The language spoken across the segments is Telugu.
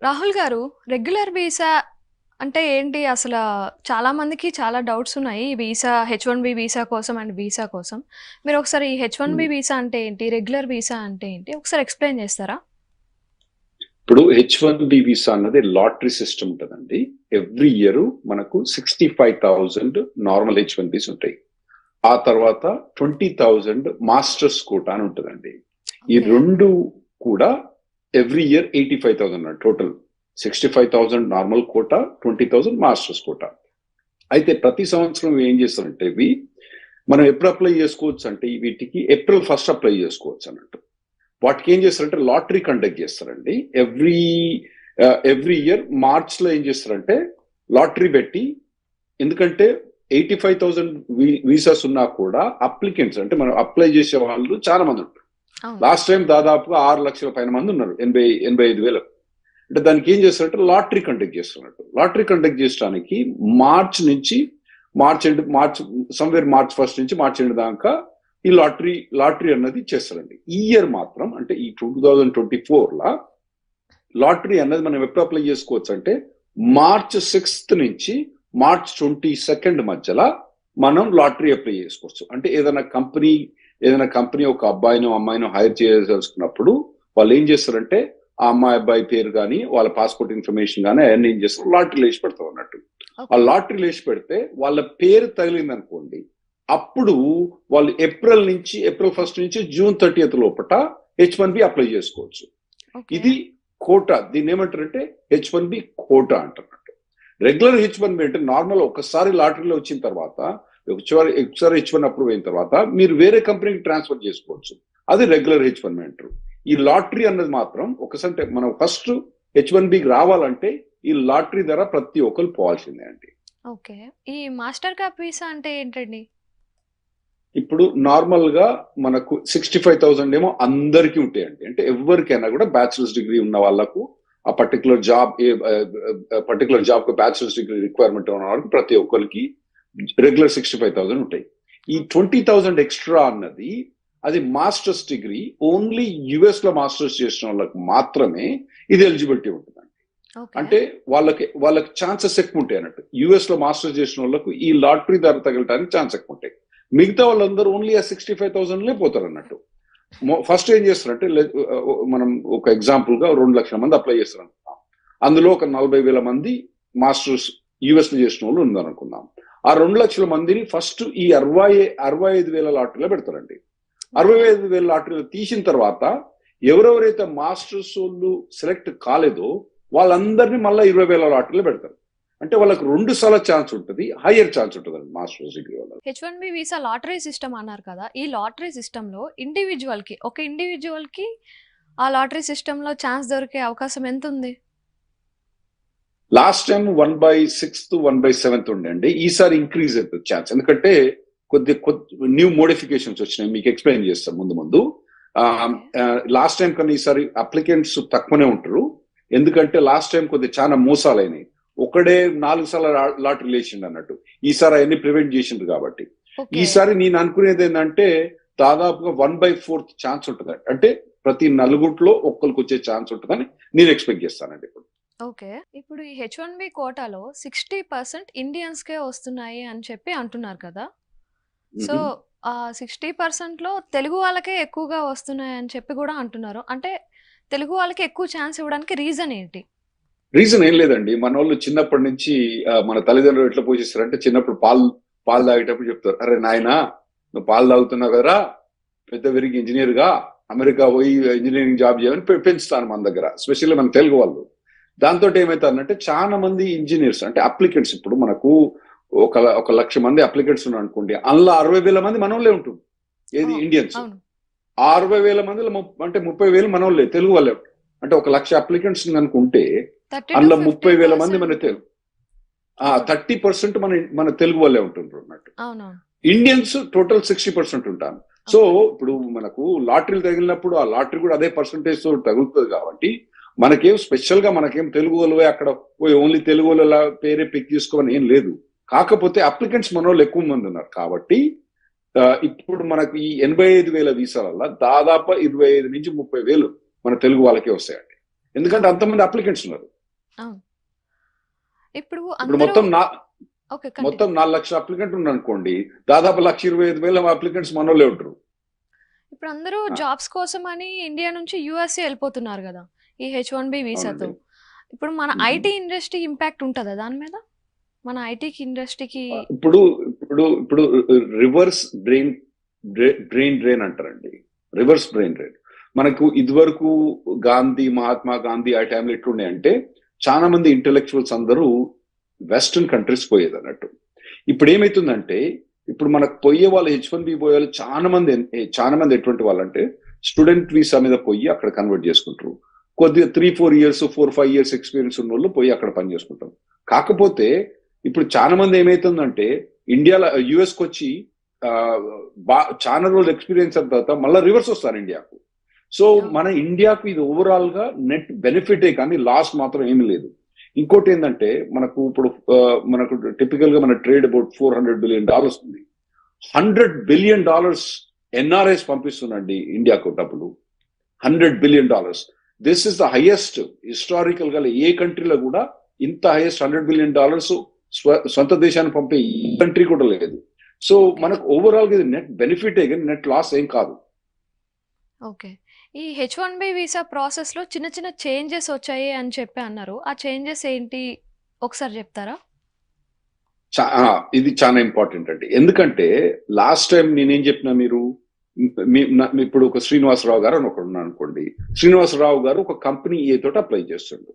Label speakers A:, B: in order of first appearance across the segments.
A: రాహుల్ గారు, రెగ్యులర్ వీసా అంటే ఏంటి? చాలా మందికి చాలా డౌట్స్ ఉన్నాయి. ఈ వీసా హెచ్-1బీ వీసా కోసం అండ్ వీసా కోసం. మీరు ఒకసారి ఈ హెచ్-1బీ
B: హ్మ్.
A: వీసా అంటే ఏంటి? రెగ్యులర్ వీసా అంటే ఏంటి? ఒకసారి ఎక్స్‌ప్లెయిన్ చేస్తారా?
B: ఇప్పుడు H1B వీసా అన్నది లాటరీ సిస్టమ్ ఉంటదండి. ఎవ్రీ ఇయర్ మనకు 65,000 నార్మల్ H1బీస్ ఉంటాయి. ఆ తర్వాత 20,000 మాస్టర్స్ కోటా అని ఉంటదండి. ఈ
A: ఓకే.
B: 2 కూడా every year 85,000 total. 65,000 normal quota, 20,000 masters quota. అయితే ప్రతి సంవత్సరం ఏం చేస్తారంటే మనం ఎప్పుడు అప్లై చేసుకోవచ్చు అంటే వీటికి ఏప్రిల్ 1 అప్లై చేసుకోవచ్చు అన్నట్టు. వాటికి ఏం చేస్తారంటే లాటరీ కండక్ట్ చేస్తారండి. ఎవ్రీ ఇయర్ మార్చ్ లో ఏం చేస్తారంటే లాటరీ పెట్టి, ఎందుకంటే 85,000 వీసాస్ ఉన్నా కూడా అప్లికెంట్స్ అంటే మనం అప్లై చేసే వాళ్ళు చాలా మంది ఉంటారు.
A: అవును.
B: లాస్ట్ టైం దాదాపుగా 6 లక్షల పైన మంది ఉన్నారు. 85,000. అంటే దానికి ఏం చేస్తారంటే లాటరీ కండక్ట్ చేస్తున్నట్టు. లాటరీ కండక్ట్ చేయడానికి మార్చ్ నుంచి మార్చ్ సమ్వేర్ మార్చ్ 1 నుంచి మార్చ్ ఎండ్ దాకా ఈ లాటరీ అన్నది చేస్తారండి. ఈ ఇయర్ మాత్రం అంటే ఈ 2024 లా లాటరీ అన్నది మనం ఎప్పుడు అప్లై చేసుకోవచ్చు అంటే మార్చ్ 6 నుంచి మార్చ్ 22 మధ్యలో మనం లాటరీ అప్లై చేసుకోవచ్చు. అంటే ఏదైనా కంపెనీ ఒక అబ్బాయినో అమ్మాయినో హైర్ చేయదలుచుకున్నప్పుడు వాళ్ళు ఏం చేస్తారంటే ఆ అమ్మాయి అబ్బాయి పేరు కానీ వాళ్ళ పాస్పోర్ట్ ఇన్ఫర్మేషన్ కానీ అవన్నీ ఏం చేస్తారు, లాటరీలో వేసి పెడతాం అన్నట్టు. ఆ
A: ఓకే.
B: లాటరీలో వేసి పెడితే వాళ్ళ పేరు తగిలింది అనుకోండి, అప్పుడు వాళ్ళు ఏప్రిల్ 1 నుంచి జూన్ 30 లోపల H1B అప్లై చేసుకోవచ్చు.
A: ఓకే.
B: ఇది కోటా. దీన్ని ఏమంటారంటే H1B కోటా అంటున్నట్టు. రెగ్యులర్ H1B అంటే నార్మల్ ఒకసారి లాటరీలో వచ్చిన తర్వాత ఒకసారి H1 అప్రూవ్ అయిన తర్వాత మీరు వేరే కంపెనీకి ట్రాన్స్ఫర్ చేసుకోవచ్చు. అది రెగ్యులర్ H1B అంటారు. ఈ లాటరీ అన్నది మాత్రం ఒకసారి మనం ఫస్ట్ H1Bకి రావాలంటే ఈ లాటరీ ధర ప్రతి ఒక్కరు పోవాల్సిందే అండి.
A: ఓకే. ఈ మాస్టర్ కార్డ్ వీసా అంటే ఏంటండి?
B: ఇప్పుడు నార్మల్ గా మనకు 65,000 ఏమో అందరికీ ఉంటాయండి. అంటే ఎవరికైనా కూడా బ్యాచిలర్స్ డిగ్రీ ఉన్న వాళ్ళకు ఆ పర్టికులర్ జాబ్ కు బ్యాచిలర్స్ డిగ్రీ రిక్వైర్మెంట్ ఉన్న వాళ్ళకి ప్రతి ఒక్కరికి రెగ్యులర్ 65,000 ఉంటాయి. ఈ 20,000 ఎక్స్ట్రా అన్నది అది మాస్టర్స్ డిగ్రీ ఓన్లీ యుఎస్ లో మాస్టర్స్ చేసిన వాళ్ళకి మాత్రమే ఇది ఎలిజిబిలిటీ ఉంటుందండి.
A: ఓకే.
B: అంటే వాళ్ళకి ఛాన్సెస్ ఎక్కువ ఉంటాయి అన్నట్టు. యుఎస్ లో మాస్టర్స్ చేసిన వాళ్ళకు ఈ లాటరీ ధర తగలటానికి ఛాన్స్ ఎక్కువ ఉంటాయి. మిగతా వాళ్ళందరూ ఓన్లీ ఆ 65,000 పోతారు అన్నట్టు. ఫస్ట్ ఏం చేస్తారంటే మనం ఒక ఎగ్జాంపుల్ గా 2 లక్షల మంది అప్లై చేస్తారు అనుకుందాం. అందులో ఒక 40,000 మంది మాస్టర్స్ యుఎస్ లో చేసిన వాళ్ళు ఉందనుకుందాం. ఆ 2 లక్షల మందిని ఫస్ట్ ఈ 65,000 లాటరీలో పెడతారండి. 65,000 లాటరీలో తీసిన తర్వాత ఎవరెవరైతే మాస్టర్స్ వాళ్ళు సెలెక్ట్ కాలేదో వాళ్ళందరినీ మళ్ళీ 20,000 లాటరీలో పెడతారు. అంటే వాళ్ళకి 2 సార్లు ఛాన్స్ ఉంటుంది, హయ్యర్ ఛాన్స్ ఉంటుంది మాస్టర్స్ డిగ్రీ వల్ల.
A: హెచ్-1బీ వీసా లాటరీ సిస్టమ్ అన్నారు కదా! ఈ లాటరీ సిస్టమ్‌లో ఒక ఇండివిడ్యువల్‌కి ఆ లాటరీ సిస్టమ్‌లో ఛాన్స్ దొరికే అవకాశం ఎంతుంది?
B: లాస్ట్ టైం 1/6 1/7 ఉండండి. ఈసారి ఇంక్రీజ్ అవుతుంది ఛాన్స్. ఎందుకంటే కొద్ది న్యూ మోడిఫికేషన్స్ వచ్చినాయి. మీకు ఎక్స్ప్లెయిన్ చేస్తాం ముందు.
A: ఓకే.
B: లాస్ట్ టైం కన్నా ఈసారి అప్లికెంట్స్ తక్కువనే ఉంటారు. ఎందుకంటే లాస్ట్ టైం చాలా మోసాలైనాయి. ఒకడే 4 సార్లు లాటరీ లేచిండు అన్నట్టు. ఈసారి అవన్నీ ప్రివెంట్ చేసిండ్రు కాబట్టి.
A: ఓకే.
B: ఈసారి నేను అనుకునేది ఏంటంటే దాదాపుగా 1/4 ఛాన్స్ ఉంటుంది. అంటే ప్రతి నలుగురిలో ఒక్కరికి వచ్చే ఛాన్స్ ఉంటుందని నేను ఎక్స్పెక్ట్ చేస్తానండి ఇప్పుడు.
A: ఓకే. ఇప్పుడు ఈ హెచ్-1బీ కోటాలో 60% ఇండియన్స్‌కే వస్తున్నాయి అని చెప్పి అంటున్నారు కదా! సో,
B: మ్మ్.
A: ఆ 60%లో తెలుగు వాళ్ళకే ఎక్కువగా వస్తున్నాయని చెప్పి గూడా అంటున్నారు. అంటే తెలుగు వాళ్ళకి ఎక్కువ ఛాన్స్ ఇవ్వడానికి రీజన్ ఏంటి?
B: రీజన్ ఏం లేదండి. మనోళ్ళు చిన్నప్పటి నుంచి మన తల్లిదండ్రులు ఎట్లా పోషిస్తారంటే చిన్నప్పుడు పాలు తాగేటప్పుడు చెప్తారు, అరే నాయనా నువ్వు పాలు తాగుతున్నావు కదరా, పెద్ద పెరిగి ఇంజనీర్ గా అమెరికా పోయి ఇంజనీరింగ్ జాబ్ చేయమని పెంచుతాను మన దగ్గర, ఎస్పెషల్లీ మన తెలుగు వాళ్ళు. దాంతో ఏమవుతుందంటే చాలా మంది ఇంజనీర్స్ అంటే అప్లికెంట్స్, ఇప్పుడు మనకు ఒక 1,00,000 మంది అప్లికెంట్స్ ఉన్నారు అనుకోండి, అందులో 60,000 మంది మనోళ్ళే ఉంటుంది. ఏది
A: ఓహ్!
B: ఇండియన్స్.
A: అవును.
B: ఆ 60,000 మందిలో అంటే 30,000 మనోళ్ళే తెలుగు వాళ్ళే. అంటే 1,00,000 అప్లికెంట్స్ అనుకుంటే అందులో 30,000 మంది మన
A: 30-50%
B: తెలుగు.
A: అవును.
B: 30% మన తెలుగు వాళ్ళే ఉంటుండ్రు అన్నట్టు.
A: అవునవును.
B: ఇండియన్స్ టోటల్ 60% ఉంటాను. So
A: okay.
B: ఇప్పుడు మనకు లాటరీలు తగిలినప్పుడు ఆ లాటరీ కూడా అదే పర్సంటేజ్ తో తగులుతుంది కాబట్టి మనకేం స్పెషల్ గా మనకేం తెలుగు వాళ్ళే అక్కడ పోయి ఓన్లీ తెలుగు వాళ్ళ పేరే పిక్ తీసుకోవని ఏం లేదు. కాకపోతే అప్లికెంట్స్ మన వాళ్ళు ఎక్కువ మంది ఉన్నారు కాబట్టి ఇప్పుడు మనకు ఈ 85,000 వీసాల దాదాపు 25 నుంచి 30,000 మన తెలుగు వాళ్ళకే వస్తాయండి. ఎందుకంటే
A: ఓకే.
B: అంతమంది అప్లికెంట్స్ ఉన్నారు.
A: అవును. ఇప్పుడు
B: ఇప్పుడు
A: అందరూ ఓకే. కంటిన్యూ.
B: మొత్తం 4 లక్షల అప్లికెంట్ ఉన్నారనుకోండి, దాదాపు 1,25,000 అప్లికెంట్స్ మనోళ్ళే ఉంటారు.
A: ఇప్పుడు అందరూ
B: ఆ!
A: జాబ్స్ కోసమని ఇండియా నుంచి యూఎస్ఏ ఎళ్ళిపోతున్నారు గదా! ఈ హెచ్-1బీ వీసాతో.
B: అవునండి.
A: ఇప్పుడు మన
B: హుహు.
A: ఐటీ ఇండస్ట్రీ ఇంపాక్ట్ ఉంటదా దాని మీద? మన ఐటీకి ఇండస్ట్రీకి
B: ఇప్పుడు ఇప్పుడు రివర్స్ బ్రెయిన్ డ్రైన్ అంటారండి. Reverse brain drain. మనకు ఇదివరకు గాంధీ, మహాత్మా గాంధీ ఆ టైంలో ఎట్లుండే చాలా మంది ఇంటెలెక్చువల్స్ అందరూ వెస్టర్న్ కంట్రీస్ పోయేదన్నట్టు. ఇప్పుడు ఏమైతుందంటే, ఇప్పుడు మనకు పోయే వాళ్ళు H1B పోయే వాళ్ళు చాలా మంది ఎటువంటి వాళ్ళంటే స్టూడెంట్ వీసా మీద పోయి అక్కడ కన్వర్ట్ చేసుకుంటారు. కొద్దిగా 3, 4 ఇయర్స్, 4, 5 ఇయర్స్ ఎక్స్పీరియన్స్ ఉన్నోళ్ళు పోయి అక్కడ పని చేసుకుంటారు. కాకపోతే ఇప్పుడు చాలా మంది ఏమైతుందంటే ఇండియాలో యుఎస్కి వచ్చి చాలా రోజులు ఎక్స్పీరియన్స్ అయిన తర్వాత మళ్ళీ రివర్స్ వస్తారు ఇండియాకు. సో మన ఇండియాకు ఇది ఓవరాల్ గా నెట్ బెనిఫిటే కానీ లాస్ మాత్రం ఏమీ లేదు. ఇంకోటి ఏంటంటే మనకు టిపికల్ గా మన ట్రేడ్ అబౌట్ $400 బిలియన్ ఉంది. $100 బిలియన్ ఎన్ఆర్ఐస్ పంపిస్తుందండి ఇండియాకు డబ్బులు. $100 billion. This is the highest historical గా ఏ కంట్రీలో కూడా ఇంత హైయెస్ట్ $100 బిలియన్ సొంత దేశానికి పంపే ఈ కంట్రీ కూడా లేదు. సో మనకు ఓవరాల్ గా ఇది నెట్ బెనిఫిటే కానీ నెట్ లాస్ ఏం కాదు.
A: ఓకే. ఈ హెచ్-1బీ వీసా ప్రాసెస్‌లో చిన్న చిన్న చేంజెస్ వచ్చాయి అని చెప్పి అన్నారు. ఆ చేంజెస్ ఏంటి ఒకసారి చెప్తారా?
B: ఇది చాలా ఇంపార్టెంట్ అండి. ఎందుకంటే లాస్ట్ టైం నేనేం చెప్పినా ఇప్పుడు ఒక శ్రీనివాసరావు గారు అని ఒకడు ఉన్నాడు అనుకోండి. శ్రీనివాసరావు గారు ఒక కంపెనీ ఏ తోటి అప్లై చేస్తుండు.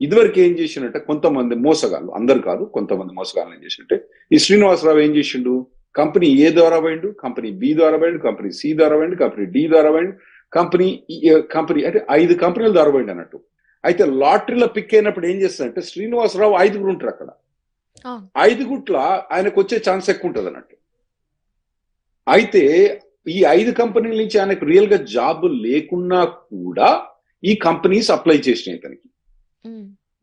B: ఇదివరకు ఏం చేసిండంటే కొంతమంది మోసగాళ్ళు, అందరు కాదు, కొంతమంది మోసగాళ్ళు ఏం చేసింటే ఈ శ్రీనివాసరావు ఏం చేసిండు, కంపెనీ ఏ ద్వారా పోయిండు, కంపెనీ బి ద్వారా పోయిండు, కంపెనీ సి ద్వారా పోయిండు, కంపెనీ డి ద్వారా పోయిండు, కంపెనీ అంటే 5 కంపెనీల ద్వారా పోయిండు అన్నట్టు. అయితే లాటరీలో పిక్ అయినప్పుడు ఏం చేస్తాడంటే శ్రీనివాసరావు 5 ఉంటారు అక్కడ. 5 ఆయనకు వచ్చే ఛాన్స్ ఎక్కువ ఉంటుంది అన్నట్టు. అయితే ఈ 5 కంపెనీల నుంచి ఆయనకు రియల్ గా జాబ్ లేకున్నా కూడా ఈ కంపెనీస్ అప్లై చేసినాయి ఇతనికి.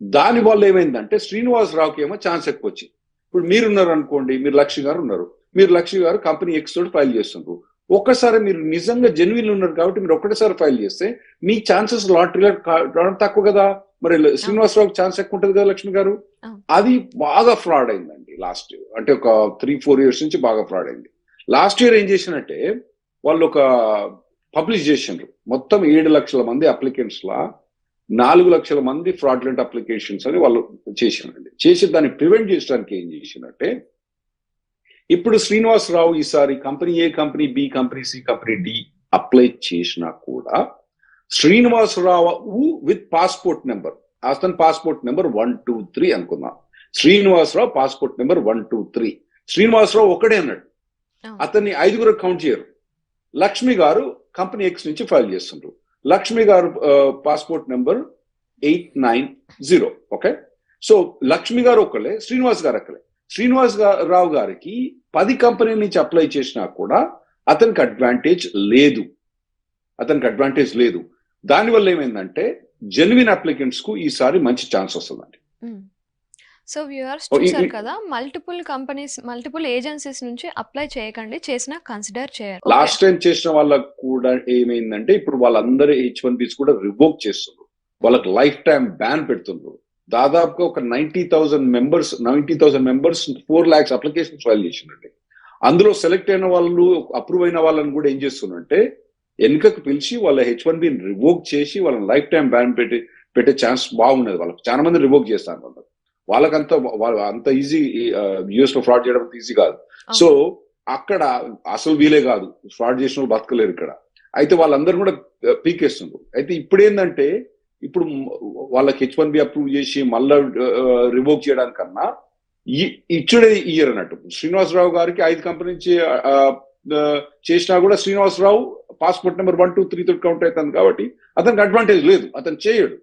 B: దాని వల్ల ఏమైందంటే శ్రీనివాసరావుకి ఏమో ఛాన్స్ ఎక్కువ వచ్చింది. ఇప్పుడు మీరున్నారు అనుకోండి, మీరు లక్ష్మి గారు ఉన్నారు, మీరు లక్ష్మి గారు కంపెనీ ఎక్స్ తోటి ఫైల్ చేస్తున్నారు. ఒక్కసారి మీరు నిజంగా జెన్యున్ ఉన్నారు కాబట్టి మీరు ఒక్కటేసారి ఫైల్ చేస్తే మీ ఛాన్సెస్ లాటరీలో రావడం తక్కువ కదా. మరి శ్రీనివాసరావుకి ఛాన్స్ ఎక్కువ ఉంటుంది కదా లక్ష్మి గారు. అది బాగా ఫ్రాడ్ అయిందండి లాస్ట్, అంటే ఒక 3-4 ఇయర్స్ నుంచి బాగా ఫ్రాడ్ అయింది. లాస్ట్ ఇయర్ ఏం చేసినట్టే వాళ్ళు ఒక పబ్లిష్ చేసిండ్రు, మొత్తం 7 లక్షల మంది అప్లికెంట్స్ లా 4 లక్షల మంది ఫ్రాడ్లెంట్ అప్లికేషన్స్ అని వాళ్ళు చేసినారండి. చేసి దాన్ని ప్రివెంట్ చేయడానికి ఏం చేసినట్టే, ఇప్పుడు శ్రీనివాసరావు ఈసారి company A, company B, company C, company D apply చేసినా కూడా శ్రీనివాసరావు విత్ పాస్పోర్ట్ నెంబర్, అతని పాస్పోర్ట్ నెంబర్ 123 అనుకుందాం. Srinivasarao passport number 123. శ్రీనివాసరావు ఒక్కడే అన్నాడు, అతన్ని 5 కౌంట్ చేయరు. లక్ష్మి గారు కంపెనీ ఎక్స్ నుంచి ఫైల్ చేస్తుండ్రు. లక్ష్మి గారు passport number 890. Okay. So Lakshmi గారు ఒక్కలే, శ్రీనివాస్ గారు ఒక్కలే. రావు గారికి 10 కంపెనీల నుంచి అప్లై చేసినా కూడా అతనికి అడ్వాంటేజ్ లేదు. దానివల్ల ఏమైందంటే జెన్యున్ అప్లికెంట్స్ కు ఈసారి మంచి ఛాన్స్ వస్తుందండి.
A: సో వ్యూవర్స్ చూశారు కదా, మల్టిపుల్ ఏజెన్సీస్ నుంచి అప్లై చేయకండి, చేసినా కన్సిడర్ చేయరు.
B: లాస్ట్ టైం చేసిన వాళ్ళకు కూడా ఏమైందంటే ఇప్పుడు వాళ్ళందరూ H1Bs కూడా రివోక్ చేస్తున్నారు, వాళ్ళకి లైఫ్ టైం బ్యాన్ పెడుతున్నారు. దాదాపుగా ఒక 90,000 మెంబర్స్ 4 lakhs అప్లికేషన్స్ ఫైల్ చేసినట్టు. అందులో సెలెక్ట్ అయిన వాళ్ళు, అప్రూవ్ అయిన వాళ్ళని కూడా ఏం చేస్తున్నారంటే వెనుకకు పిలిచి వాళ్ళ H1Bని రివోక్ చేసి వాళ్ళని లైఫ్ టైం బ్యాన్ పెట్టే ఛాన్స్ బాగున్నది. వాళ్ళకి చాలా మంది రివోక్ చేస్తారు. అంత ఈజీ యూఎస్ లో ఫ్రాడ్ చేయడం ఈజీ కాదు. సో అక్కడ అసలు వీలే కాదు, ఫ్రాడ్ చేసిన వాళ్ళు బతకలేరు ఇక్కడ. అయితే వాళ్ళందరూ కూడా పీకేస్తున్నారు. అయితే ఇప్పుడు ఏంటంటే ఇప్పుడు వాళ్ళకి H1B అప్రూవ్ చేసి మళ్ళా రివోక్ చేయడానికన్నా ఇచ్చుడే ఇయర్ అన్నట్టు. శ్రీనివాసరావు గారికి 5 కంపెనీ నుంచి చేసినా కూడా శ్రీనివాసరావు పాస్పోర్ట్ నెంబర్ 123 తోటి కౌంట్ అవుతుంది కాబట్టి అతనికి అడ్వాంటేజ్ లేదు, అతను చేయడు.